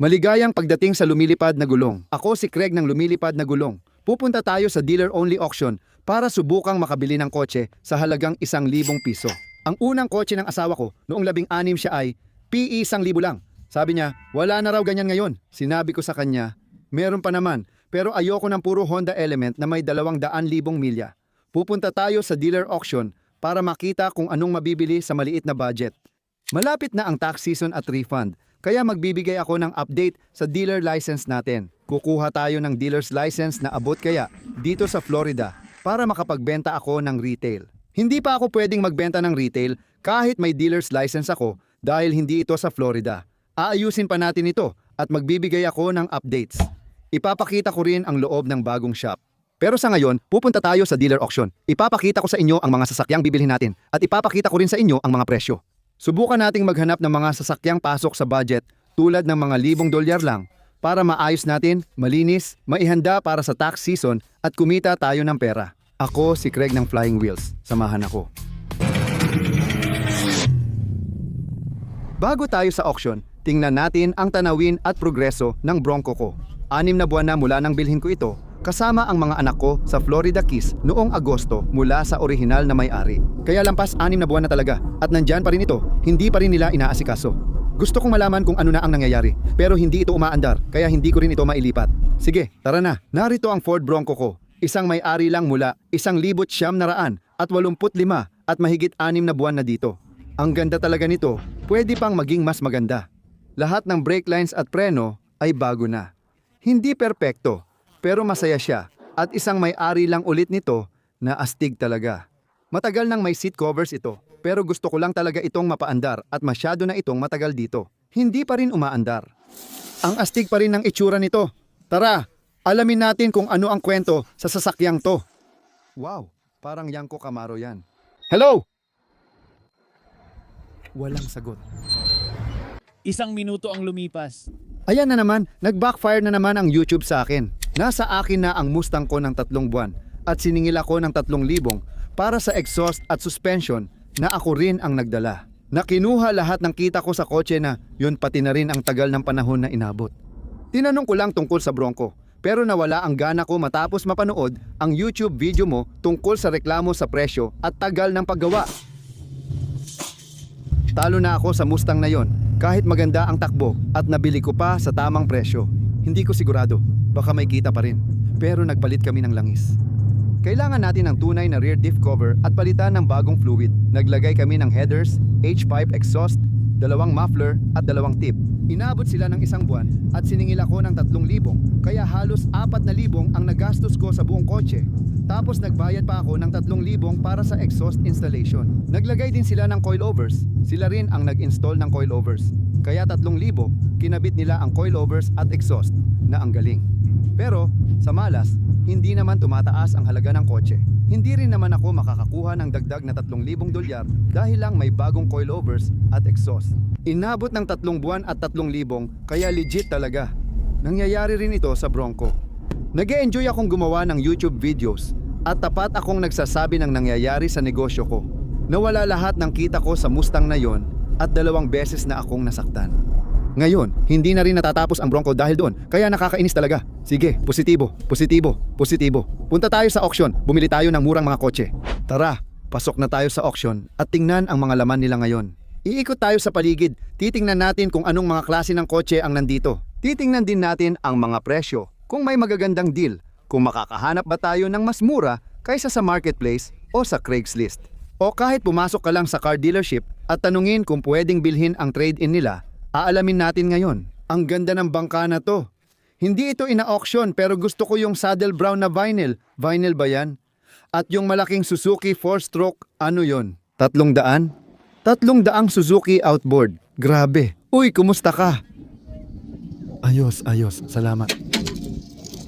Maligayang pagdating sa lumilipad na gulong. Ako si Craig ng lumilipad na gulong. Pupunta tayo sa dealer-only auction para subukang makabili ng kotse sa halagang 1,000 piso. Ang unang kotse ng asawa ko noong 16 siya ay PE 1,000 lang. Sabi niya, wala na raw ganyan ngayon. Sinabi ko sa kanya, meron pa naman, pero ayoko ng puro Honda Element na may 200,000 milya. Pupunta tayo sa dealer auction para makita kung anong mabibili sa maliit na budget. Malapit na ang tax season at refund, kaya magbibigay ako ng update sa dealer license natin. Kukuha tayo ng dealer's license na abot kaya dito sa Florida para makapagbenta ako ng retail. Hindi pa ako pwedeng magbenta ng retail kahit may dealer's license ako dahil hindi ito sa Florida. Aayusin pa natin ito at magbibigay ako ng updates. Ipapakita ko rin ang loob ng bagong shop. Pero sa ngayon, pupunta tayo sa dealer auction. Ipapakita ko sa inyo ang mga sasakyang bibilhin natin at ipapakita ko rin sa inyo ang mga presyo. Subukan nating maghanap ng mga sasakyang pasok sa budget tulad ng mga $1,000 lang para maayos natin, malinis, maihanda para sa tax season at kumita tayo ng pera. Ako si Craig ng Flying Wheels. Samahan ako. Bago tayo sa auction, tingnan natin ang tanawin at progreso ng Bronco ko. 6 na buwan na mula nang bilhin ko ito, kasama ang mga anak ko sa Florida Keys noong Agosto mula sa orihinal na may-ari. Kaya lampas 6 na buwan na talaga at nandyan pa rin ito, hindi pa rin nila inaasikaso. Gusto kong malaman kung ano na ang nangyayari, pero hindi ito umaandar, kaya hindi ko rin ito mailipat. Sige, tara na. Narito ang Ford Bronco ko. Isang may-ari lang mula 1,985 at mahigit 6 na buwan na dito. Ang ganda talaga nito, pwede pang maging mas maganda. Lahat ng brake lines at preno ay bago na. Hindi perpekto, pero masaya siya at isang may-ari lang ulit nito na astig talaga. Matagal nang may seat covers ito, pero gusto ko lang talaga itong mapaandar at masyado na itong matagal dito. Hindi pa rin umaandar. Ang astig pa rin ng itsura nito. Tara, alamin natin kung ano ang kwento sa sasakyang to. Wow, parang Yanko Camaro yan. Hello! Walang sagot. 1 minuto ang lumipas. Ayan na naman, nag-backfire na naman ang YouTube sa akin. Nasa akin na ang Mustang ko ng 3 buwan at siningil ako ng 3,000 para sa exhaust at suspension na ako rin ang nagdala. Nakinuha lahat ng kita ko sa kotse na yun pati na rin ang tagal ng panahon na inabot. Tinanong ko lang tungkol sa Bronco pero nawala ang gana ko matapos mapanood ang YouTube video mo tungkol sa reklamo sa presyo at tagal ng paggawa. Talo na ako sa Mustang na yon kahit maganda ang takbo at nabili ko pa sa tamang presyo. Hindi ko sigurado, baka may kita pa rin. Pero nagpalit kami ng langis. Kailangan natin ng tunay na rear diff cover at palitan ng bagong fluid. Naglagay kami ng headers, H-pipe exhaust, 2 muffler at 2 tip. Inabot sila ng 1 buwan at siningil ako ng 3,000 kaya halos 4,000 ang nagastos ko sa buong kotse. Tapos nagbayad pa ako ng 3,000 para sa exhaust installation. Naglagay din sila ng coilovers. Sila rin ang nag-install ng coilovers. Kaya 3,000, kinabit nila ang coilovers at exhaust na ang galing. Pero sa malas, hindi naman tumataas ang halaga ng kotse. Hindi rin naman ako makakakuha ng dagdag na $3,000 dahil lang may bagong coilovers at exhaust. Inabot ng 3 buwan at 3,000 kaya legit talaga. Nangyayari rin ito sa Bronco. Nag-e-enjoy akong gumawa ng YouTube videos at tapat akong nagsasabi ng nangyayari sa negosyo ko. Nawala lahat ng kita ko sa Mustang na yon at 2 beses na akong nasaktan. Ngayon, hindi na rin natatapos ang Bronco dahil doon, kaya nakakainis talaga. Sige, positibo, positibo, positibo. Punta tayo sa auction, bumili tayo ng murang mga kotse. Tara, pasok na tayo sa auction at tingnan ang mga laman nila ngayon. Iikot tayo sa paligid, titingnan natin kung anong mga klase ng kotse ang nandito. Titingnan din natin ang mga presyo, kung may magagandang deal, kung makakahanap ba tayo ng mas mura kaysa sa marketplace o sa Craigslist. O kahit pumasok ka lang sa car dealership at tanungin kung pwedeng bilhin ang trade-in nila, aalamin natin ngayon. Ang ganda ng bangka na to. Hindi ito ina-auction pero gusto ko yung saddle brown na vinyl. Vinyl ba yan? At yung malaking Suzuki 4-stroke, ano yon? 300? 300 Suzuki Outboard. Grabe. Uy, kumusta ka? Ayos, salamat.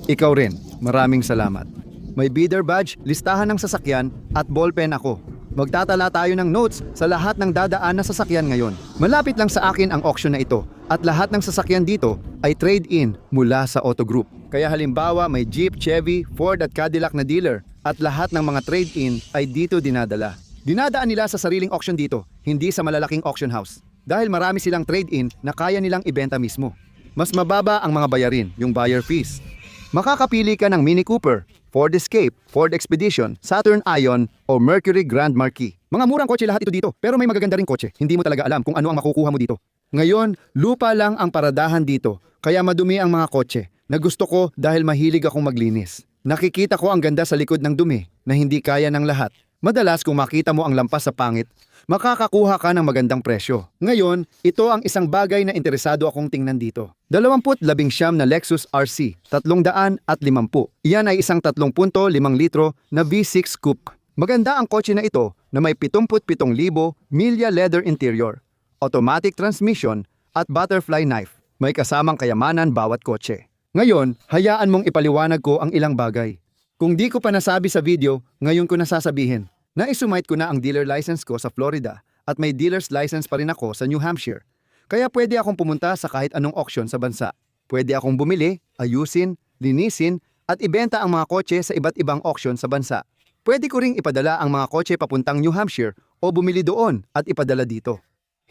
Ikaw rin, maraming salamat. May bidder badge, listahan ng sasakyan at ballpen ako. Magtatala tayo ng notes sa lahat ng dadaan na sasakyan ngayon. Malapit lang sa akin ang auction na ito at lahat ng sasakyan dito ay trade-in mula sa Auto Group. Kaya halimbawa may Jeep, Chevy, Ford at Cadillac na dealer at lahat ng mga trade-in ay dito dinadala. Dinadaan nila sa sariling auction dito, hindi sa malalaking auction house. Dahil marami silang trade-in na kaya nilang ibenta mismo. Mas mababa ang mga bayarin, yung buyer fees. Makakapili ka ng Mini Cooper, Ford Escape, Ford Expedition, Saturn Ion, o Mercury Grand Marquis. Mga murang kotse lahat ito dito, pero may magaganda ring kotse. Hindi mo talaga alam kung ano ang makukuha mo dito. Ngayon, lupa lang ang paradahan dito, kaya madumi ang mga kotse na gusto ko dahil mahilig akong maglinis. Nakikita ko ang ganda sa likod ng dumi na hindi kaya ng lahat. Madalas kung makita mo ang lampas sa pangit, makakakuha ka ng magandang presyo. Ngayon, ito ang isang bagay na interesado akong tingnan dito. 2019 na Lexus RC, 350. Iyan ay isang 3.5 litro na V6 coupe. Maganda ang kotse na ito na may 77,000 milya leather interior, automatic transmission at butterfly knife. May kasamang kayamanan bawat kotse. Ngayon, hayaan mong ipaliwanag ko ang ilang bagay. Kung di ko pa nasabi sa video, ngayon ko nasasabihin. Naisumite ko na ang dealer license ko sa Florida at may dealer's license pa rin ako sa New Hampshire. Kaya pwede akong pumunta sa kahit anong auction sa bansa. Pwede akong bumili, ayusin, linisin at ibenta ang mga kotse sa iba't ibang auction sa bansa. Pwede ko ring ipadala ang mga kotse papuntang New Hampshire o bumili doon at ipadala dito.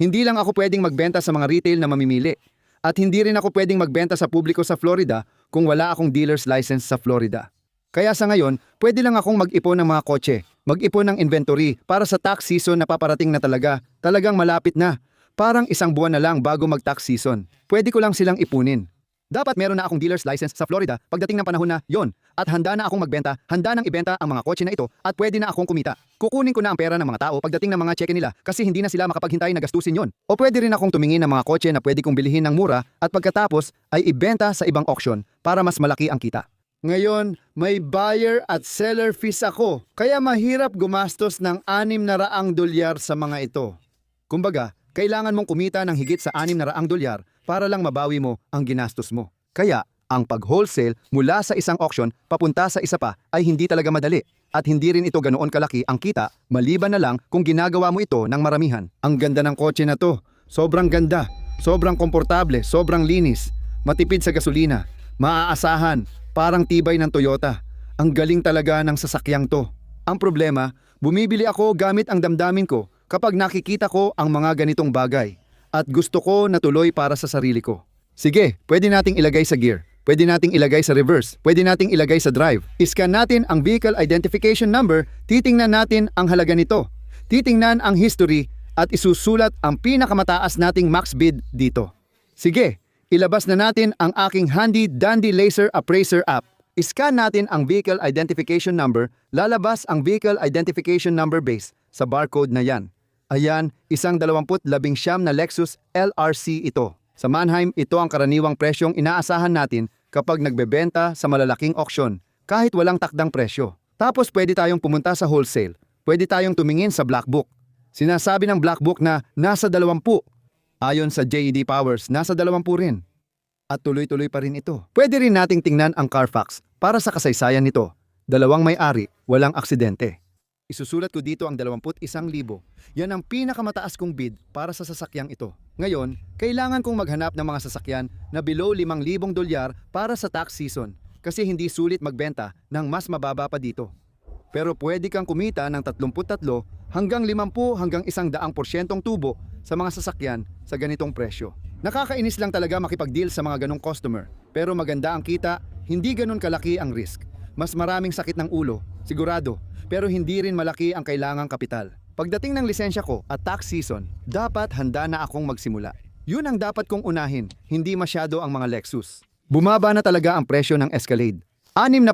Hindi lang ako pwedeng magbenta sa mga retail na mamimili. At hindi rin ako pwedeng magbenta sa publiko sa Florida kung wala akong dealer's license sa Florida. Kaya sa ngayon, pwede lang akong mag-ipon ng mga kotse, mag-ipon ng inventory para sa tax season na paparating na talagang malapit na. Parang isang buwan na lang bago mag-tax season. Pwede ko lang silang ipunin. Dapat meron na akong dealer's license sa Florida pagdating ng panahon na yon at handa na akong magbenta, handa nang ibenta ang mga kotse na ito at pwede na akong kumita. Kukunin ko na ang pera ng mga tao pagdating ng mga cheque nila kasi hindi na sila makapaghintay na gastusin yon. O pwede rin akong tumingin ng mga kotse na pwede kong bilihin ng mura at pagkatapos ay ibenta sa ibang auction para mas malaki ang kita. Ngayon, may buyer at seller fees ako kaya mahirap gumastos ng $600 sa mga ito. Kumbaga, kailangan mong kumita ng higit sa $600 para lang mabawi mo ang ginastos mo. Kaya, ang pag-wholesale mula sa isang auction papunta sa isa pa ay hindi talaga madali. At hindi rin ito ganoon kalaki ang kita maliban na lang kung ginagawa mo ito ng maramihan. Ang ganda ng kotse na to. Sobrang ganda. Sobrang komportable. Sobrang linis. Matipid sa gasolina. Maaasahan. Parang tibay ng Toyota. Ang galing talaga ng sasakyang to. Ang problema, bumibili ako gamit ang damdamin ko kapag nakikita ko ang mga ganitong bagay. At gusto ko na tuloy para sa sarili ko. Sige, pwede nating ilagay sa gear. Pwede nating ilagay sa reverse. Pwede nating ilagay sa drive. Iscan natin ang vehicle identification number. Titingnan natin ang halaga nito. Titingnan ang history at isusulat ang pinakamataas nating max bid dito. Sige, ilabas na natin ang aking handy dandy laser appraiser app. Iscan natin ang vehicle identification number. Lalabas ang vehicle identification number base sa barcode na yan. Ayan, isang 2019 na Lexus LRC ito. Sa Manheim, ito ang karaniwang presyong inaasahan natin kapag nagbebenta sa malalaking auction, kahit walang takdang presyo. Tapos pwede tayong pumunta sa wholesale. Pwede tayong tumingin sa Black Book. Sinasabi ng Black Book na nasa 20. Ayon sa JED Powers, nasa 20 rin. At tuloy-tuloy pa rin ito. Pwede rin nating tingnan ang Carfax para sa kasaysayan nito. 2 may-ari, walang aksidente. Isusulat ko dito ang 21,000. Yan ang pinakamataas kong bid para sa sasakyang ito. Ngayon, kailangan kong maghanap ng mga sasakyan na below $5,000 para sa tax season kasi hindi sulit magbenta ng mas mababa pa dito. Pero pwede kang kumita ng 33 hanggang 50 hanggang 100% tubo sa mga sasakyan sa ganitong presyo. Nakakainis lang talaga makipag-deal sa mga ganong customer. Pero maganda ang kita, hindi ganon kalaki ang risk. Mas maraming sakit ng ulo, sigurado. Pero hindi rin malaki ang kailangang kapital. Pagdating ng lisensya ko at tax season, dapat handa na akong magsimula. Yun ang dapat kong unahin, hindi masyado ang mga Lexus. Bumaba na talaga ang presyo ng Escalade. 6.2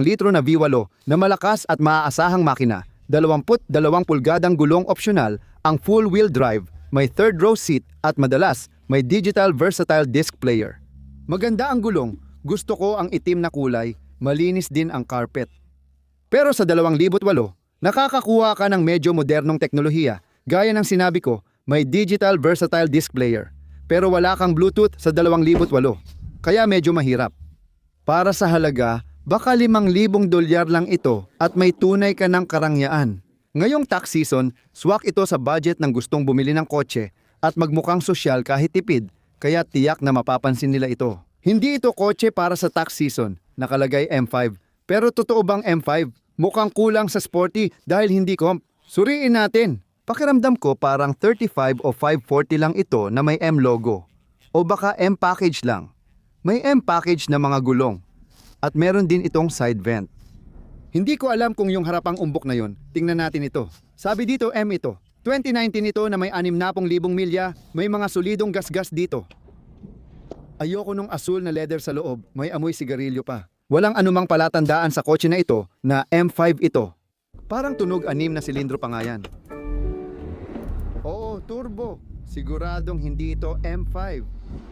litro na V8 na malakas at maaasahang makina, 22 pulgadang gulong opsyonal, ang full-wheel drive, may third row seat at madalas may digital versatile disc player. Maganda ang gulong, gusto ko ang itim na kulay, malinis din ang carpet. Pero sa 2008, nakakakuha ka ng medyo modernong teknolohiya. Gaya ng sinabi ko, may digital versatile disc player. Pero wala kang Bluetooth sa 2008. Kaya medyo mahirap. Para sa halaga, baka $5,000 lang ito at may tunay ka ng karangyaan. Ngayong tax season, swak ito sa budget ng gustong bumili ng kotse at magmukhang sosyal kahit tipid. Kaya tiyak na mapapansin nila ito. Hindi ito kotse para sa tax season, nakalagay M5. Pero totoo bang M5? Mukhang kulang sa sporty dahil hindi comp. Suriin natin. Pakiramdam ko parang 35 o 540 lang ito na may M logo. O baka M package lang. May M package na mga gulong. At meron din itong side vent. Hindi ko alam kung yung harapang umbok na yon. Tingnan natin ito. Sabi dito M ito. 2019 ito na may 60,000 milya. May mga solidong gasgas dito. Ayoko nung asul na leather sa loob. May amoy sigarilyo pa. Walang anumang palatandaan sa kotse na ito na M5 ito. Parang tunog 6 na silindro pa nga yan. Oo, turbo. Siguradong hindi ito M5.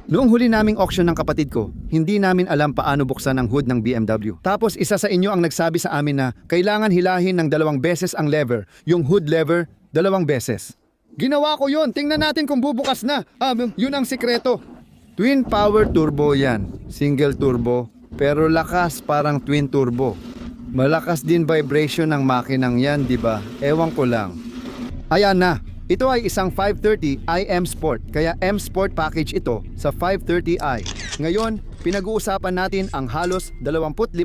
Noong huli naming auction ng kapatid ko, hindi namin alam paano buksan ang hood ng BMW. Tapos isa sa inyo ang nagsabi sa amin na kailangan hilahin ng 2 beses ang lever, yung hood lever, 2 beses. Ginawa ko yun, tingnan natin kung bubukas na. Yun ang sikreto. Twin power turbo yan, single turbo, pero lakas parang twin turbo. Malakas din vibration ng makinang yan, di ba? Ewan ko lang. Ayan na. Ito ay isang 530i M Sport, kaya M Sport package ito sa 530i. Ngayon, pinag-uusapan natin ang halos 25,000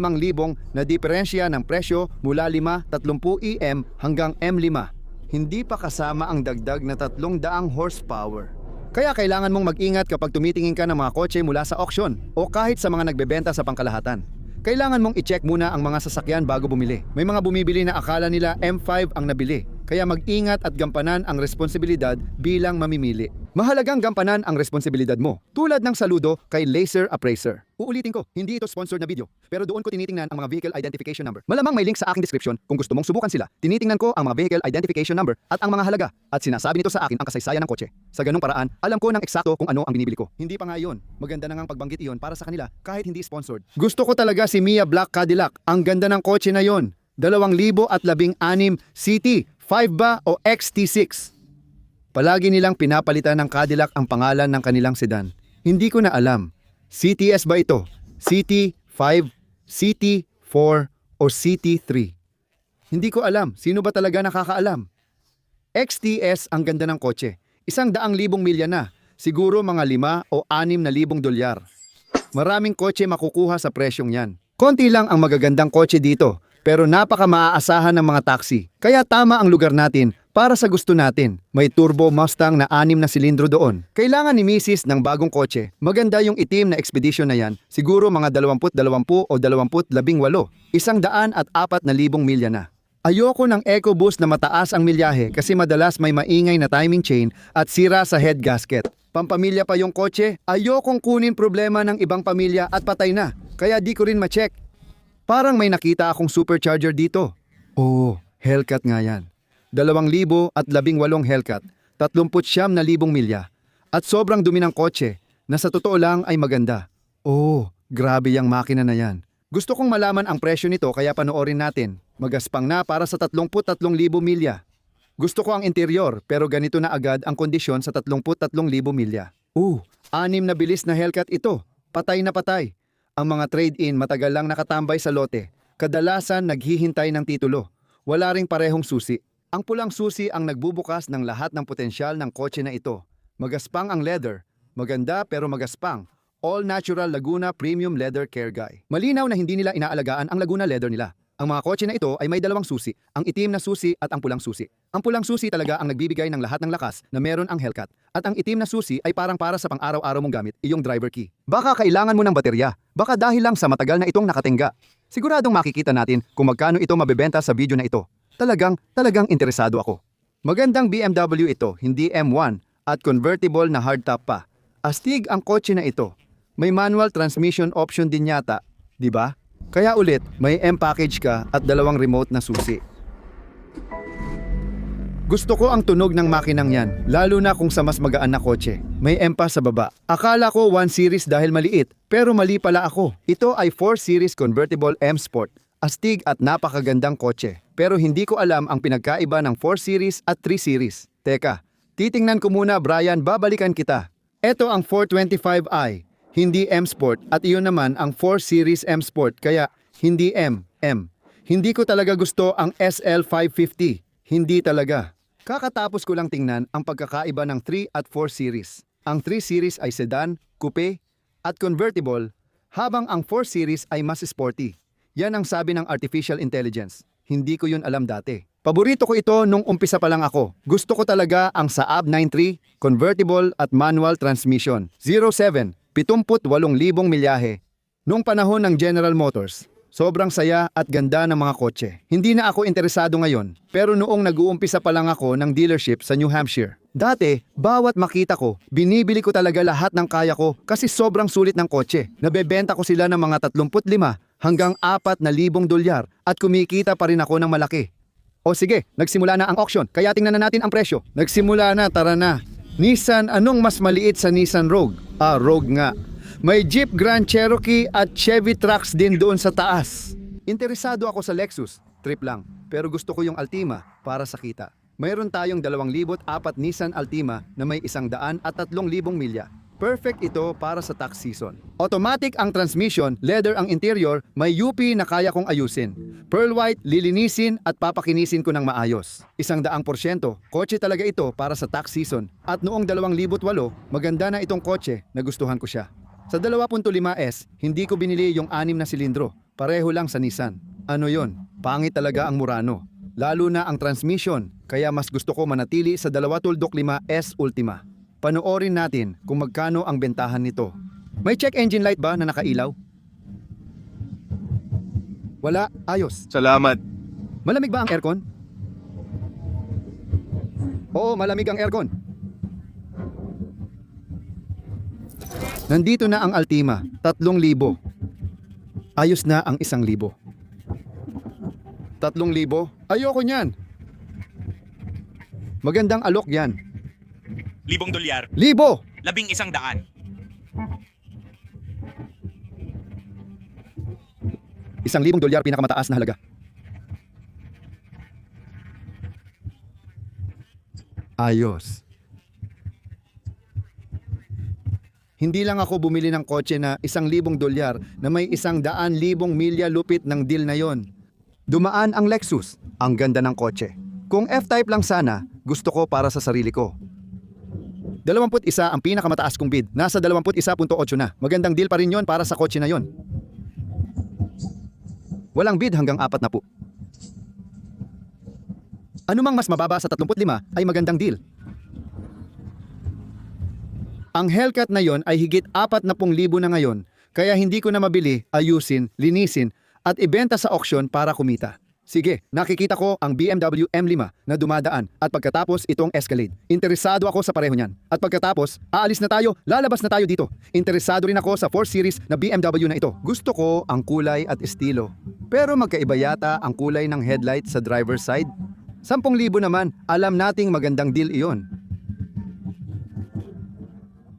na diferensya ng presyo mula 530em hanggang M5. Hindi pa kasama ang dagdag na 300 horsepower. Kaya kailangan mong mag-ingat kapag tumitingin ka ng mga kotse mula sa auction o kahit sa mga nagbebenta sa pangkalahatan. Kailangan mong i-check muna ang mga sasakyan bago bumili. May mga bumibili na akala nila M5 ang nabili. Kaya mag-ingat at gampanan ang responsibilidad bilang mamimili. Mahalagang gampanan ang responsibilidad mo. Tulad ng saludo kay Laser Appraiser. Uulitin ko, hindi ito sponsored na video. Pero doon ko tinitingnan ang mga vehicle identification number. Malamang may link sa aking description kung gusto mong subukan sila. Tinitingnan ko ang mga vehicle identification number at ang mga halaga. At sinasabi nito sa akin ang kasaysayan ng kotse. Sa ganung paraan, alam ko ng eksakto kung ano ang binibili ko. Hindi pa nga yun. Maganda na ngang pagbanggit iyon para sa kanila kahit hindi sponsored. Gusto ko talaga si Mia Black Cadillac. Ang ganda ng kotse na yon. 2016 CT 5 ba o XT6? Palagi nilang pinapalitan ng Cadillac ang pangalan ng kanilang sedan. Hindi ko na alam. CTS ba ito? CT5, CT4 o CT3? Hindi ko alam. Sino ba talaga nakakaalam? XTS ang ganda ng kotse. 100,000 milya na. Siguro mga 5 o 6,000 dolyar. Maraming kotse makukuha sa presyong yan. Konti lang ang magagandang kotse dito. Pero napaka maaasahan ng mga taxi. Kaya tama ang lugar natin para sa gusto natin. May turbo Mustang na 6 na silindro doon. Kailangan ni Mrs. ng bagong kotse. Maganda yung itim na Expedition na yan. Siguro mga 20-20 o 20-18. 104,000 milya na. Ayoko ng EcoBoost na mataas ang milyahe kasi madalas may maingay na timing chain at sira sa head gasket. Pampamilya pa yung kotse, ayokong kunin problema ng ibang pamilya at patay na. Kaya di ko rin ma-check. Parang may nakita akong supercharger dito. Oo, Hellcat nga yan. 2,018 Hellcat, 39,000 milya. At sobrang dumi ng kotse, na sa totoo lang ay maganda. Oo, grabe yung makina na yan. Gusto kong malaman ang presyo nito kaya panoorin natin. Magaspang na para sa 33,000 milya. Gusto ko ang interior pero ganito na agad ang kondisyon sa 33,000 milya. 6 na bilis na Hellcat ito. Patay na patay. Ang mga trade-in matagal lang nakatambay sa lote. Kadalasan naghihintay ng titulo. Wala ring parehong susi. Ang pulang susi ang nagbubukas ng lahat ng potensyal ng kotse na ito. Magaspang ang leather. Maganda pero magaspang. All natural Laguna Premium Leather Care Guy. Malinaw na hindi nila inaalagaan ang Laguna leather nila. Ang mga kotse na ito ay may 2 susi, ang itim na susi at ang pulang susi. Ang pulang susi talaga ang nagbibigay ng lahat ng lakas na meron ang Hellcat. At ang itim na susi ay parang para sa pang-araw-araw mong gamit, iyong driver key. Baka kailangan mo ng baterya, baka dahil lang sa matagal na itong nakatingga. Siguradong makikita natin kung magkano ito mabebenta sa video na ito. Talagang interesado ako. Magandang BMW ito, hindi M1 at convertible na hardtop pa. Astig ang kotse na ito. May manual transmission option din yata, di ba? Kaya ulit, may M package ka at 2 remote na susi. Gusto ko ang tunog ng makinang yan, lalo na kung sa mas magaan na kotse. May M pa sa baba. Akala ko 1 series dahil maliit, pero mali pala ako. Ito ay 4 series convertible M Sport. Astig at napakagandang kotse. Pero hindi ko alam ang pinagkaiba ng 4 series at 3 series. Teka, titingnan ko muna Brian, babalikan kita. Ito ang 425i. Hindi M Sport at iyon naman ang 4 Series M Sport kaya hindi M. Hindi ko talaga gusto ang SL550. Hindi talaga. Kakatapos ko lang tingnan ang pagkakaiba ng 3 at 4 Series. Ang 3 Series ay sedan, coupe at convertible habang ang 4 Series ay mas sporty. Yan ang sabi ng artificial intelligence. Hindi ko yun alam dati. Paborito ko ito nung umpisa pa lang ako. Gusto ko talaga ang Saab 93, convertible at manual transmission. 07, 78,000 milyahe. Noong panahon ng General Motors, sobrang saya at ganda ng mga kotse. Hindi na ako interesado ngayon, pero noong nag-uumpisa pa lang ako ng dealership sa New Hampshire. Dati, bawat makita ko, binibili ko talaga lahat ng kaya ko kasi sobrang sulit ng kotse. Nabebenta ko sila ng mga 35 hanggang 4,000 dolyar at kumikita pa rin ako ng malaki. O sige, nagsimula na ang auction, kaya tingnan na natin ang presyo. Nagsimula na, tara na. Nissan, anong mas maliit sa Nissan Rogue? Rogue nga. May Jeep Grand Cherokee at Chevy Trax din doon sa taas. Interesado ako sa Lexus, trip lang. Pero gusto ko yung Altima para sa kita. Mayroon tayong 2,004 Nissan Altima na may 103,000 milya. Perfect ito para sa tax season. Automatic ang transmission, leather ang interior, may UP na kaya kong ayusin. Pearl white, lilinisin at papakinisin ko ng maayos. 100%, kotse talaga ito para sa tax season. At noong 2008, maganda na itong kotse, nagustuhan ko siya. Sa 2.5S, hindi ko binili yung 6 na silindro. Pareho lang sa Nissan. Ano yon? Pangit talaga ang Murano. Lalo na ang transmission, kaya mas gusto ko manatili sa 2.5S Ultima. Panoorin natin kung magkano ang bentahan nito. May check engine light ba na nakailaw? Wala, ayos. Salamat. Malamig ba ang aircon? Oo, malamig ang aircon. Nandito na ang Altima, 3,000. Ayos na ang 1,000. 3,000? Ayoko niyan. Magandang alok yan. $1,000. 1,000! 1,100. 1,000 dolyar pinakamataas na halaga. Ayos. Hindi lang ako bumili ng kotse na 1,000 dolyar na may 100,000 milya lupit ng deal na yon. Dumaan ang Lexus. Ang ganda ng kotse. Kung F-Type lang sana, gusto ko para sa sarili ko. 21 ang pinakamataas kong bid. Nasa 21.8 na. Magandang deal pa rin yon para sa kotse na yon. Walang bid hanggang 4 na po. Anumang mas mababa sa 35 ay magandang deal. Ang Hellcat na yon ay higit 40,000 na ngayon, kaya hindi ko na mabili, ayusin, linisin at ibenta sa auction para kumita. Sige, nakikita ko ang BMW M5 na dumadaan at pagkatapos itong Escalade. Interesado ako sa pareho niyan. At pagkatapos, aalis na tayo, lalabas na tayo dito. Interesado rin ako sa 4 Series na BMW na ito. Gusto ko ang kulay at estilo. Pero magkaiba yata ang kulay ng headlight sa driver's side. 10,000 naman, alam nating magandang deal iyon.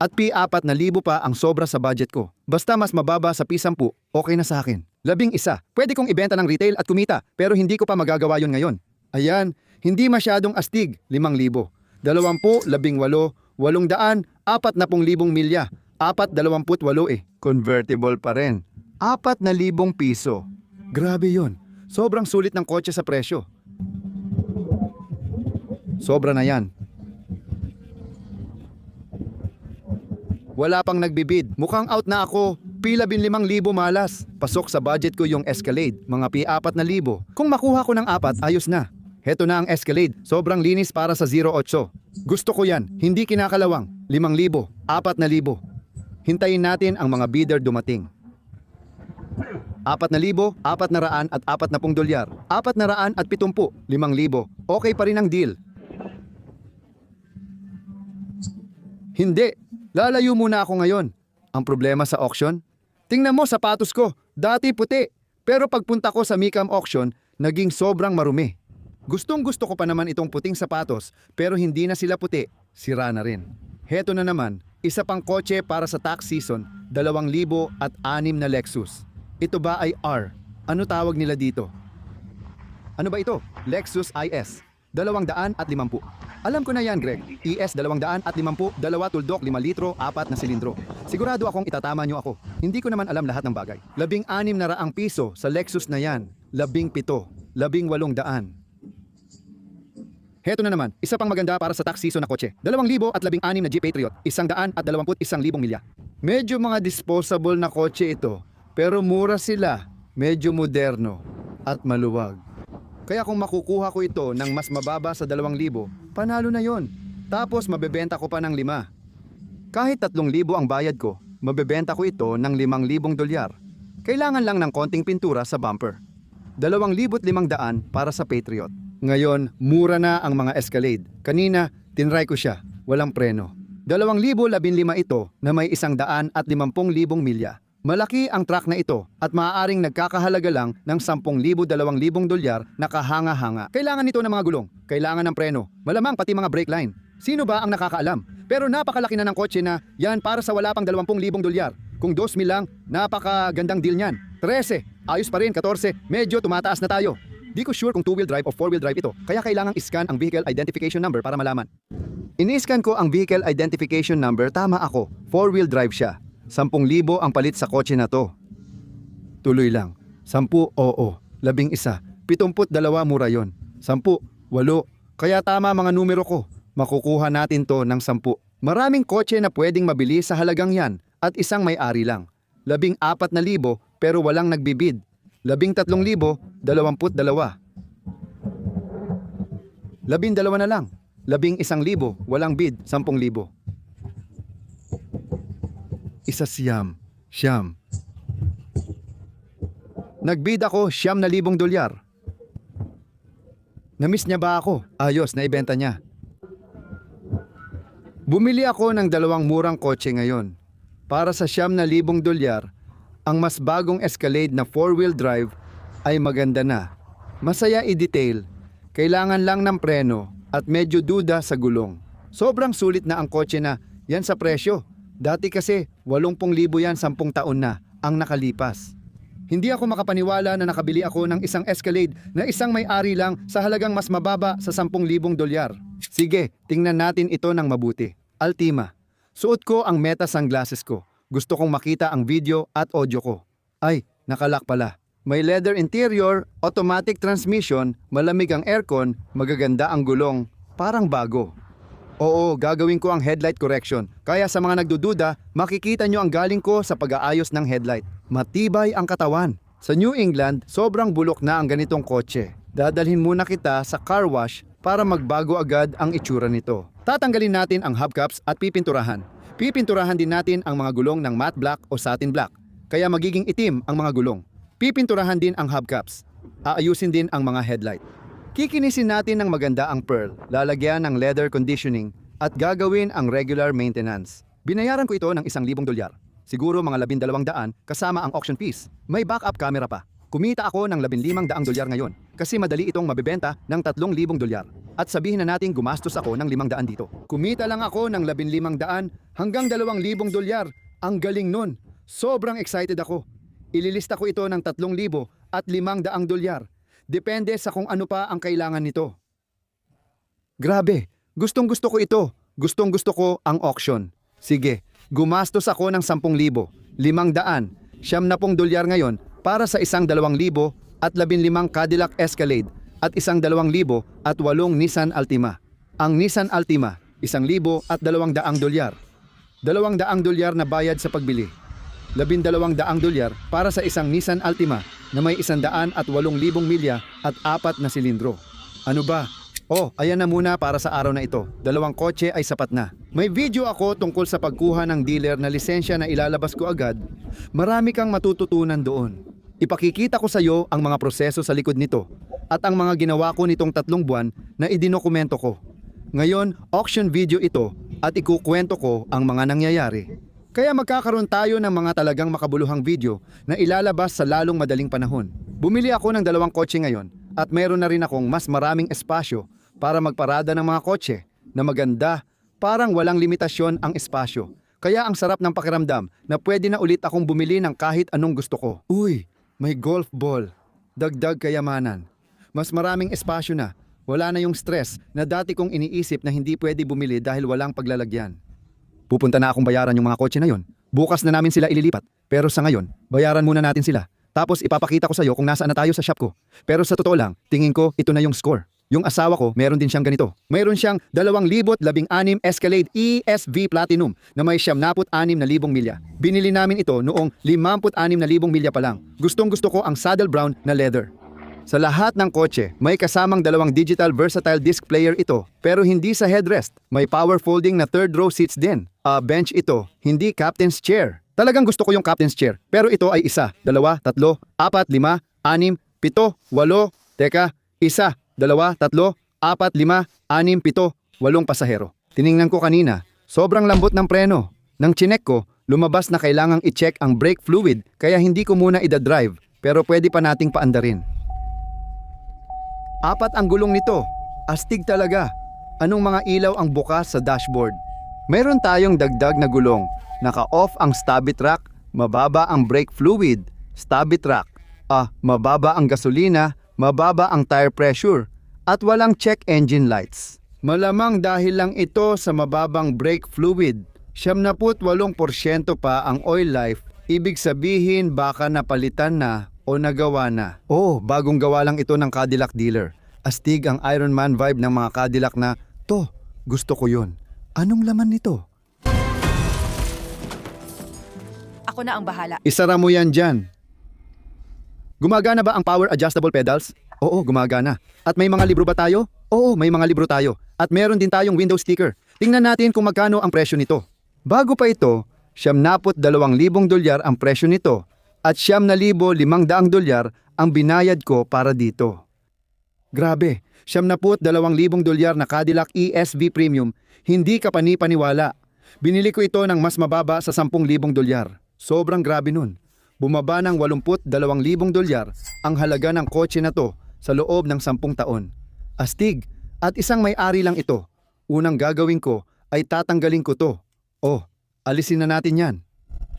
At P4,000 pa ang sobra sa budget ko. Basta mas mababa sa P10, okay na sa akin. 11, pwede kong ibenta ng retail at kumita, pero hindi ko pa magagawa yon ngayon. Ayan, hindi masyadong astig, 5,000. 20, 18, 800, 40,000 milya. 428 Convertible pa rin. 4,000 piso. Grabe yon. Sobrang sulit ng kotse sa presyo. Sobra na yan. Wala pang nagbibid. Mukhang out na ako. Pila 5,000 malas. Pasok sa budget ko yung Escalade, mga P4,000. Kung makuha ko ng 4, ayos na. Heto na ang Escalade. Sobrang linis para sa 08. Gusto ko yan. Hindi kinakalawang. 5,000, 4,000. Hintayin natin ang mga bidder dumating. 4,000, 400 at 40 dolyar. 400 at 70, 5,000. Okay pa rin ang deal. Hindi. Lalayo muna ako ngayon. Ang problema sa auction? Tingnan mo sapatos ko. Dati puti. Pero pagpunta ko sa Micam auction, naging sobrang marumi. Gustong gusto ko pa naman itong puting sapatos, pero hindi na sila puti. Sira na rin. Heto na naman, isa pang kotse para sa tax season, 2,006 na Lexus. Ito ba ay R? Ano tawag nila dito? Ano ba ito? Lexus IS. 250. Alam ko na yan, Greg. ES 250, 2 tuldok, 5 litro, 4 na silindro. Sigurado akong itatama nyo ako. Hindi ko naman alam lahat ng bagay. 16,000 piso sa Lexus na yan. 17, 18,000. Heto na naman, isa pang maganda para sa tax season na kotse. 2,016 na Jeep Patriot, 121,000 milya. Medyo mga disposable na kotse ito, pero mura sila. Medyo moderno at maluwag. Kaya kung makukuha ko ito ng mas mababa sa 2,000, panalo na yon. Tapos mabebenta ko pa ng 5. Kahit 3,000 ang bayad ko, mabebenta ko ito ng $5,000. Kailangan lang ng konting pintura sa bumper. 2,500 para sa Patriot. Ngayon, mura na ang mga Escalade. Kanina, tinry ko siya. Walang preno. 2015 ito na may 150,000 milya. Malaki ang truck na ito at maaaring nagkakahalaga lang ng $10,000-$2,000 na kahanga-hanga. Kailangan nito ng mga gulong, kailangan ng preno, malamang pati mga brake line. Sino ba ang nakakaalam? Pero napakalaki na ng kotse na yan para sa wala pang $20,000. Kung 2,000 lang, napakagandang deal niyan. 13, ayos pa rin, 14, medyo tumataas na tayo. Di ko sure kung 2-wheel drive o 4-wheel drive ito, kaya kailangang iscan ang vehicle identification number para malaman. Ini-scan ko ang vehicle identification number, tama ako, 4-wheel drive siya. 10,000 ang palit sa kotse na to. Tuloy lang. 10, oo. 11, 72 mura yon. 10, 8. Kaya tama mga numero ko. Makukuha natin to ng 10. Maraming kotse na pwedeng mabili sa halagang yan at isang may-ari lang. 14,000 pero walang nagbibid. 13,022. 12 na lang. 11,000 walang bid, 10,000. Isa siyam. Nagbid ako $9,000. Namiss niya ba ako? Ayos, naibenta niya. Bumili ako ng 2 murang kotse ngayon. Para sa $9,000, ang mas bagong Escalade na 4-wheel drive ay maganda na. Masaya i-detail. Kailangan lang ng preno at medyo duda sa gulong. Sobrang sulit na ang kotse na yan sa presyo. Dati kasi 80,000 yan 10 taon na ang nakalipas. Hindi ako makapaniwala na nakabili ako ng isang Escalade na isang may-ari lang sa halagang mas mababa sa $10,000. Sige, tingnan natin ito ng mabuti. Altima. Suot ko ang Meta sunglasses ko. Gusto kong makita ang video at audio ko. Ay, nakalock pala. May leather interior, automatic transmission, malamig ang aircon, magaganda ang gulong, parang bago. Oo, gagawin ko ang headlight correction. Kaya sa mga nagdududa, makikita nyo ang galing ko sa pag-aayos ng headlight. Matibay ang katawan. Sa New England, sobrang bulok na ang ganitong kotse. Dadalhin muna kita sa car wash para magbago agad ang itsura nito. Tatanggalin natin ang hubcaps at pipinturahan. Pipinturahan din natin ang mga gulong ng matte black o satin black. Kaya magiging itim ang mga gulong. Pipinturahan din ang hubcaps. Aayusin din ang mga headlight. Kikinisin natin ng maganda ang pearl, lalagyan ng leather conditioning at gagawin ang regular maintenance. Binayaran ko ito ng $1,000. Siguro mga 1,200 kasama ang auction fees. May backup camera pa. Kumita ako ng $15,000 ngayon kasi madali itong mabebenta ng $3,000. At sabihin na natin gumastos ako ng $500 dito. Kumita lang ako ng $1500 hanggang $2,000. Ang galing nun. Sobrang excited ako. Ililista ko ito ng $3,000 at $500. Depende sa kung ano pa ang kailangan nito. Grabe, gustong-gusto ko ito. Gustong-gusto ko ang auction. Sige, gumastos ako ng $10,000, $500, $70 ngayon para sa isang 2,000 at 15 Cadillac Escalade at isang 2,000 at 8 Nissan Altima. Ang Nissan Altima, $1,000 at $200. $200 na bayad sa pagbili. $12,000 para sa isang Nissan Altima na may 108,000 milya at 4 na silindro. Ano ba? Oh, ayan na muna para sa araw na ito. 2 kotse ay sapat na. May video ako tungkol sa pagkuha ng dealer na lisensya na ilalabas ko agad. Marami kang matututunan doon. Ipakikita ko sa iyo ang mga proseso sa likod nito at ang mga ginawa ko nitong 3 buwan na idinokumento ko. Ngayon, auction video ito at ikukwento ko ang mga nangyayari. Kaya magkakaroon tayo ng mga talagang makabuluhang video na ilalabas sa lalong madaling panahon. Bumili ako ng 2 kotse ngayon at mayroon na rin akong mas maraming espasyo para magparada ng mga kotse na maganda, parang walang limitasyon ang espasyo. Kaya ang sarap ng pakiramdam na pwede na ulit akong bumili ng kahit anong gusto ko. Uy, may golf ball. Dagdag kayamanan. Mas maraming espasyo na. Wala na yung stress na dati kong iniisip na hindi pwede bumili dahil walang paglalagyan. Pupunta na akong bayaran yung mga kotse na yon. Bukas na namin sila ililipat. Pero sa ngayon, bayaran muna natin sila. Tapos ipapakita ko sa iyo kung nasaan na tayo sa shop ko. Pero sa totoo lang, tingin ko ito na yung score. Yung asawa ko, meron din siyang ganito. Mayroon siyang 2016 Escalade ESV Platinum na may 76,000 milya. Binili namin ito noong 56,000 milya pa lang. Gustong gusto ko ang saddle brown na leather. Sa lahat ng kotse, may kasamang 2 digital versatile disc player ito, pero hindi sa headrest. May power folding na third row seats din. Bench ito, hindi captain's chair. Talagang gusto ko yung captain's chair, pero ito ay 1, 2, 3, 4, 5, 6, 7, 8. Teka, 1, 2, 3, 4, 5, 6, 7, 8 pasahero. Tiningnan ko kanina, sobrang lambot ng preno. Nang chinek ko, lumabas na kailangang i-check ang brake fluid, kaya hindi ko muna ida-drive, pero pwede pa nating paandarin. 4 ang gulong nito. Astig talaga. Anong mga ilaw ang bukas sa dashboard? Meron tayong dagdag na gulong. Naka-off ang stubby track, mababa ang brake fluid. Stubby track. Mababa ang gasolina, mababa ang tire pressure, at walang check engine lights. Malamang dahil lang ito sa mababang brake fluid. 78% pa ang oil life, ibig sabihin baka napalitan na o nagawa na. Bagong gawa lang ito ng Cadillac dealer. Astig ang Iron Man vibe ng mga Cadillac na, to, gusto ko yun. Anong laman nito? Ako na ang bahala. Isara mo yan dyan. Gumagana ba ang power adjustable pedals? Oo, gumagana. At may mga libro ba tayo? Oo, may mga libro tayo. At meron din tayong window sticker. Tingnan natin kung magkano ang presyo nito. Bago pa ito, $72,000 ang presyo nito. At $9,500 ang binayad ko para dito. Grabe, $72,000 na Cadillac ESV Premium, hindi ka panipaniwala. Binili ko ito ng mas mababa sa $10,000. Sobrang grabe nun. Bumaba ng $82,000 ang halaga ng kotse na to sa loob ng 10 taon. Astig, at isang may-ari lang ito. Unang gagawin ko ay tatanggalin ko to. Alisin na natin yan.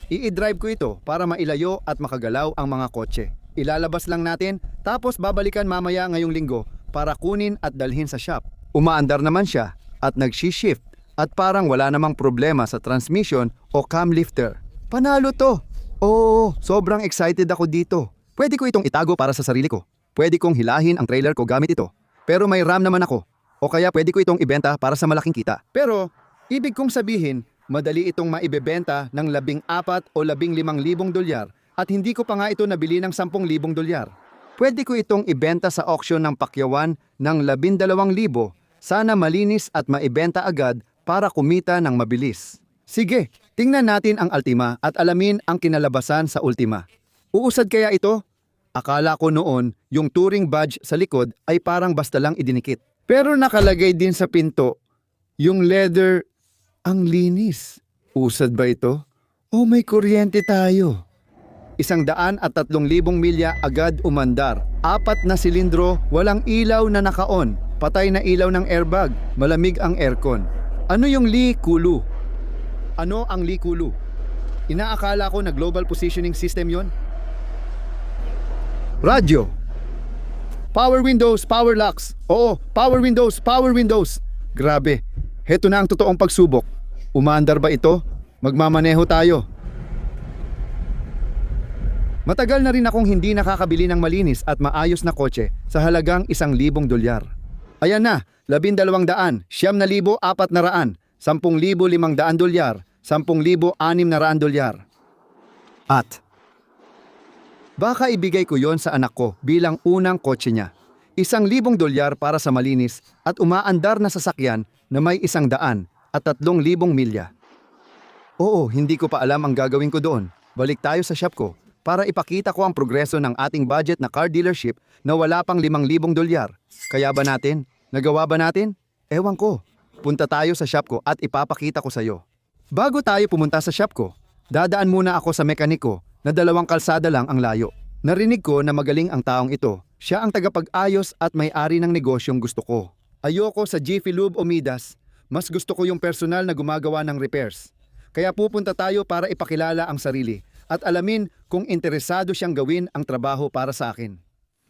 I-drive ko ito para mailayo at makagalaw ang mga kotse. Ilalabas lang natin, tapos babalikan mamaya ngayong linggo para kunin at dalhin sa shop. Umaandar naman siya at nag-shift at parang wala namang problema sa transmission o cam lifter. Panalo to! Sobrang excited ako dito. Pwede ko itong itago para sa sarili ko. Pwede kong hilahin ang trailer ko gamit ito. Pero may RAM naman ako. O kaya pwede ko itong ibenta para sa malaking kita. Pero, ibig kong sabihin, madali itong maibebenta ng $14,000 o $15,000 at hindi ko pa nga ito nabili ng $10,000. Pwede ko itong ibenta sa auction ng pakyawan ng $12,000. Sana malinis at maibenta agad para kumita ng mabilis. Sige, tingnan natin ang Altima at alamin ang kinalabasan sa Ultima. Uusad kaya ito? Akala ko noon yung touring badge sa likod ay parang basta lang idinikit. Pero nakalagay din sa pinto yung leather. Ang linis. Usad ba ito? May kuryente tayo. 103,000 milya agad umandar. 4 na silindro, walang ilaw na naka-on. Patay na ilaw ng airbag. Malamig ang aircon. Ano yung Lee Kulu? Ano ang Lee Kulu? Inaakala ko na global positioning system yon. Radyo. Power windows, power locks. Power windows, power windows. Grabe. Heto na ang totoong pagsubok. Umaandar ba ito? Magmamaneho tayo. Matagal na rin akong hindi nakakabili ng malinis at maayos na kotse sa halagang $1,000. Ayan na, $12,000, $9,400, $10,500, $10,600. At baka ibigay ko yon sa anak ko bilang unang kotse niya. $1,000 para sa malinis at umaandar na sasakyan na may 100 at 3,000 milya. Hindi ko pa alam ang gagawin ko doon. Balik tayo sa shop ko para ipakita ko ang progreso ng ating budget na car dealership na wala pang $5,000. Kaya ba natin? Nagawa ba natin? Ewan ko. Punta tayo sa shop ko at ipapakita ko sa iyo. Bago tayo pumunta sa shop ko, dadaan muna ako sa mekaniko na 2 kalsada lang ang layo. Narinig ko na magaling ang taong ito. Siya ang tagapag-ayos at may-ari ng negosyong gusto ko. Ayoko sa Jiffy Lube o Midas. Mas gusto ko yung personal na gumagawa ng repairs. Kaya pupunta tayo para ipakilala ang sarili at alamin kung interesado siyang gawin ang trabaho para sa akin.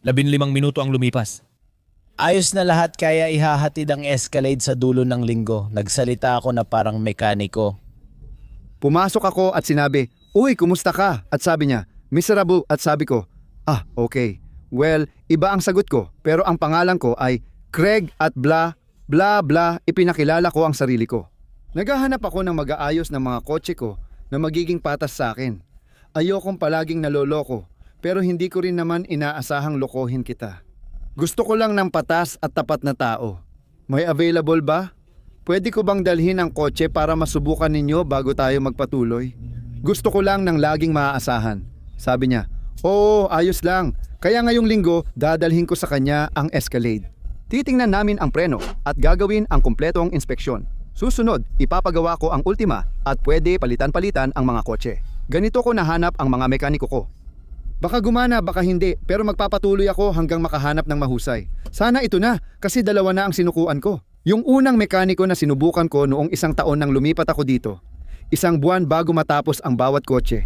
15 minuto ang lumipas. Ayos na lahat kaya ihahatid ang Escalade sa dulo ng linggo. Nagsalita ako na parang mekaniko. Pumasok ako at sinabi, "Uy, kumusta ka?" At sabi niya, "Miserable." At sabi ko, okay. Well, iba ang sagot ko pero ang pangalan ko ay Craig at blah, blah, blah. Ipinakilala ko ang sarili ko. Naghahanap ako ng mag-aayos ng mga kotse ko na magiging patas sa akin. Ayokong palaging naloloko pero hindi ko rin naman inaasahang lokohin kita. Gusto ko lang ng patas at tapat na tao. May available ba? Pwede ko bang dalhin ang kotse para masubukan ninyo bago tayo magpatuloy? Gusto ko lang ng laging maaasahan. Sabi niya, oo, ayos lang. Kaya ngayong linggo, dadalhin ko sa kanya ang Escalade. Titingnan namin ang preno at gagawin ang kumpletong inspeksyon. Susunod, ipapagawa ko ang ultima at pwede palitan-palitan ang mga kotse. Ganito ko nahanap ang mga mekaniko ko. Baka gumana, baka hindi, pero magpapatuloy ako hanggang makahanap ng mahusay. Sana ito na, kasi dalawa na ang sinukuan ko. Yung unang mekaniko na sinubukan ko noong 1 taon nang lumipat ako dito. 1 buwan bago matapos ang bawat kotse.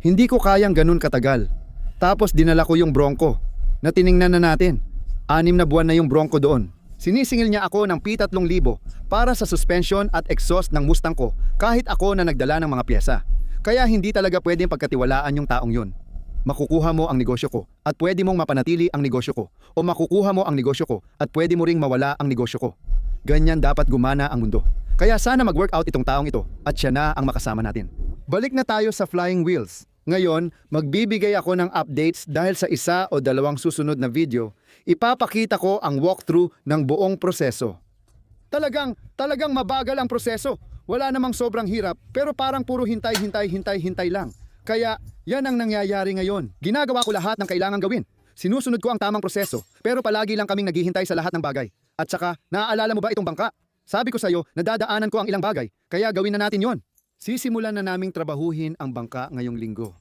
Hindi ko kayang ganun katagal. Tapos dinala ko yung Bronco na tiningnan na natin. 6 na buwan na yung Bronco doon. Sinisingil niya ako ng P3,000 para sa suspension at exhaust ng Mustang ko kahit ako na nagdala ng mga pyesa. Kaya hindi talaga pwedeng pagkatiwalaan yung taong yun. Makukuha mo ang negosyo ko at pwede mong mapanatili ang negosyo ko, o makukuha mo ang negosyo ko at pwede mo ring mawala ang negosyo ko. Ganyan dapat gumana ang mundo. Kaya sana mag-workout itong taong ito at siya na ang makasama natin. Balik na tayo sa flying wheels. Ngayon, magbibigay ako ng updates dahil sa 1 o 2 susunod na video, ipapakita ko ang walkthrough ng buong proseso. Talagang mabagal ang proseso. Wala namang sobrang hirap, pero parang puro hintay lang. Kaya, yan ang nangyayari ngayon. Ginagawa ko lahat ng kailangan gawin. Sinusunod ko ang tamang proseso, pero palagi lang kaming naghihintay sa lahat ng bagay. At saka, naaalala mo ba itong bangka? Sabi ko sa'yo, nadadaanan ko ang ilang bagay, kaya gawin na natin yon. Sisimulan na naming trabahuhin ang bangka ngayong linggo.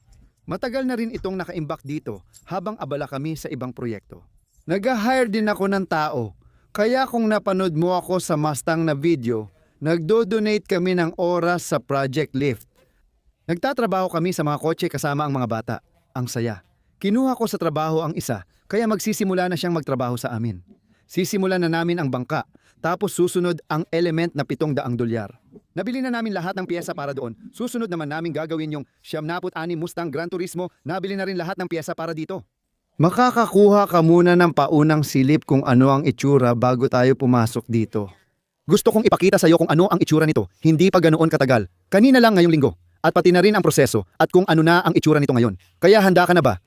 Matagal na rin itong nakaimbak dito habang abala kami sa ibang proyekto. Nag-hire din ako ng tao, kaya kung napanood mo ako sa Mustang na video, nagdo-donate kami ng oras sa Project Lift. Nagtatrabaho kami sa mga kotse kasama ang mga bata. Ang saya. Kinuha ko sa trabaho ang isa, kaya magsisimula na siyang magtrabaho sa amin. Sisimulan na namin ang bangka, tapos susunod ang element na $700. Nabili na namin lahat ng piyesa para doon. Susunod naman namin gagawin yung 76 Mustang Gran Turismo. Nabili na rin lahat ng piyesa para dito. Makakakuha ka muna ng paunang silip kung ano ang itsura bago tayo pumasok dito. Gusto kong ipakita sa iyo kung ano ang itsura nito, hindi pa ganoon katagal. Kanina lang ngayong linggo. At pati na rin ang proseso at kung ano na ang itsura nito ngayon. Kaya handa ka na ba?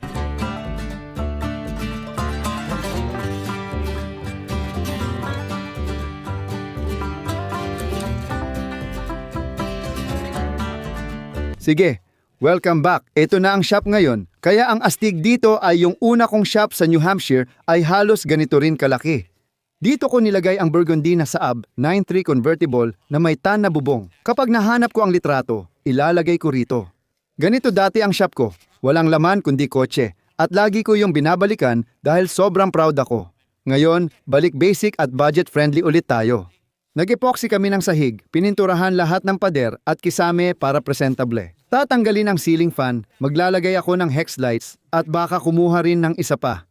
Sige, welcome back. Ito na ang shop ngayon. Kaya ang astig dito ay yung una kong shop sa New Hampshire ay halos ganito rin kalaki. Dito ko nilagay ang Burgundy na Saab 9.3 convertible na may tan na bubong. Kapag nahanap ko ang litrato, ilalagay ko rito. Ganito dati ang shop ko. Walang laman kundi kotse. At lagi ko yung binabalikan dahil sobrang proud ako. Ngayon, balik basic at budget friendly ulit tayo. Nag-epoxy kami ng sahig, pininturahan lahat ng pader at kisame para presentable. Tatanggalin ang ceiling fan, maglalagay ako ng hex lights at baka kumuha rin ng isa pa.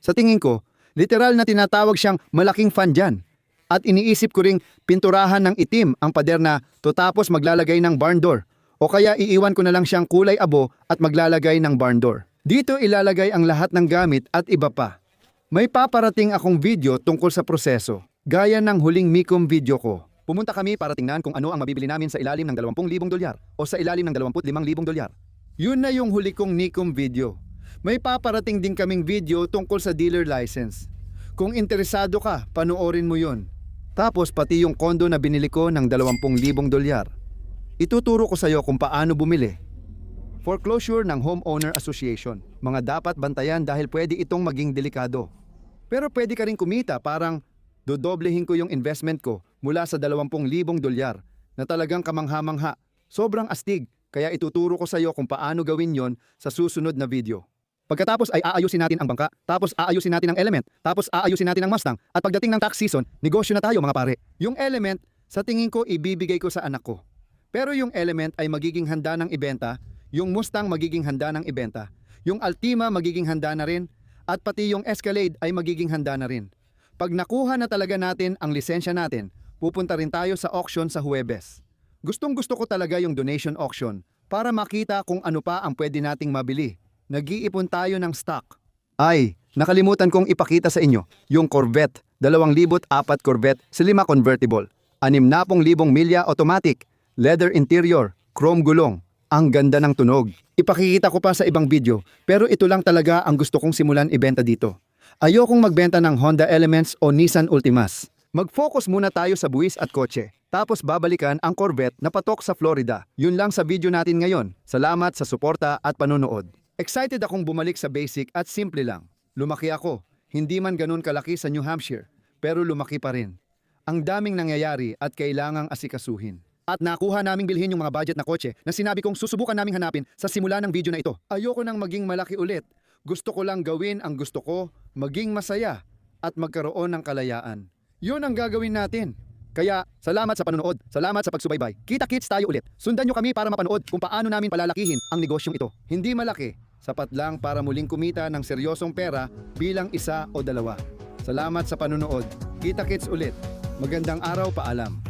Sa tingin ko, literal na tinatawag siyang malaking fan dyan. At iniisip ko ring pinturahan ng itim ang pader na tapos maglalagay ng barn door. O kaya iiwan ko na lang siyang kulay abo at maglalagay ng barn door. Dito ilalagay ang lahat ng gamit at iba pa. May paparating akong video tungkol sa proseso. Gaya ng huling Micom video ko. Pumunta kami para tingnan kung ano ang mabibili namin sa ilalim ng $20,000 o sa ilalim ng $25,000. Yun na yung huli kong Micom video. May paparating din kaming video tungkol sa dealer license. Kung interesado ka, panoorin mo yun. Tapos pati yung kondo na binili ko ng $20,000. Ituturo ko sa iyo kung paano bumili. Foreclosure ng Homeowner Association. Mga dapat bantayan dahil pwede itong maging delikado. Pero pwede ka rin kumita, parang dodoblehin ko yung investment ko mula sa $20,000 na talagang kamangha-mangha. Sobrang astig, kaya ituturo ko sa iyo kung paano gawin yon sa susunod na video. Pagkatapos ay aayusin natin ang bangka, tapos aayusin natin ang element, tapos aayusin natin ang Mustang, at pagdating ng tax season, negosyo na tayo mga pare. Yung element, sa tingin ko ibibigay ko sa anak ko. Pero yung element ay magiging handa ng ibenta, yung Mustang magiging handa ng ibenta, yung Altima magiging handa na rin, at pati yung Escalade ay magiging handa na rin. Pag nakuha na talaga natin ang lisensya natin, pupunta rin tayo sa auction sa Huwebes. Gustong-gusto ko talaga yung donation auction para makita kung ano pa ang pwede nating mabili. Nag-iipon tayo ng stock. Ay, nakalimutan kong ipakita sa inyo yung Corvette, 2004 Corvette, Silima convertible, 60,000 milya automatic, leather interior, chrome gulong. Ang ganda ng tunog. Ipakikita ko pa sa ibang video, pero ito lang talaga ang gusto kong simulan ibenta dito. Ayokong magbenta ng Honda Elements o Nissan Ultimas. Mag-focus muna tayo sa buwis at kotse. Tapos babalikan ang Corvette na patok sa Florida. Yun lang sa video natin ngayon. Salamat sa suporta at panonood. Excited akong bumalik sa basic at simple lang. Lumaki ako. Hindi man ganun kalaki sa New Hampshire, pero lumaki pa rin. Ang daming nangyayari at kailangang asikasuhin. At nakuha naming bilhin yung mga budget na kotse na sinabi kong susubukan naming hanapin sa simula ng video na ito. Ayoko nang maging malaki ulit. Gusto ko lang gawin ang gusto ko, maging masaya, at magkaroon ng kalayaan. Yun ang gagawin natin. Kaya, salamat sa panonood, salamat sa pagsubaybay. Kita-kits tayo ulit. Sundan nyo kami para mapanood kung paano namin palalakihin ang negosyong ito. Hindi malaki, sapat lang para muling kumita ng seryosong pera bilang isa o dalawa. Salamat sa panonood. Kita-kits ulit. Magandang araw, paalam.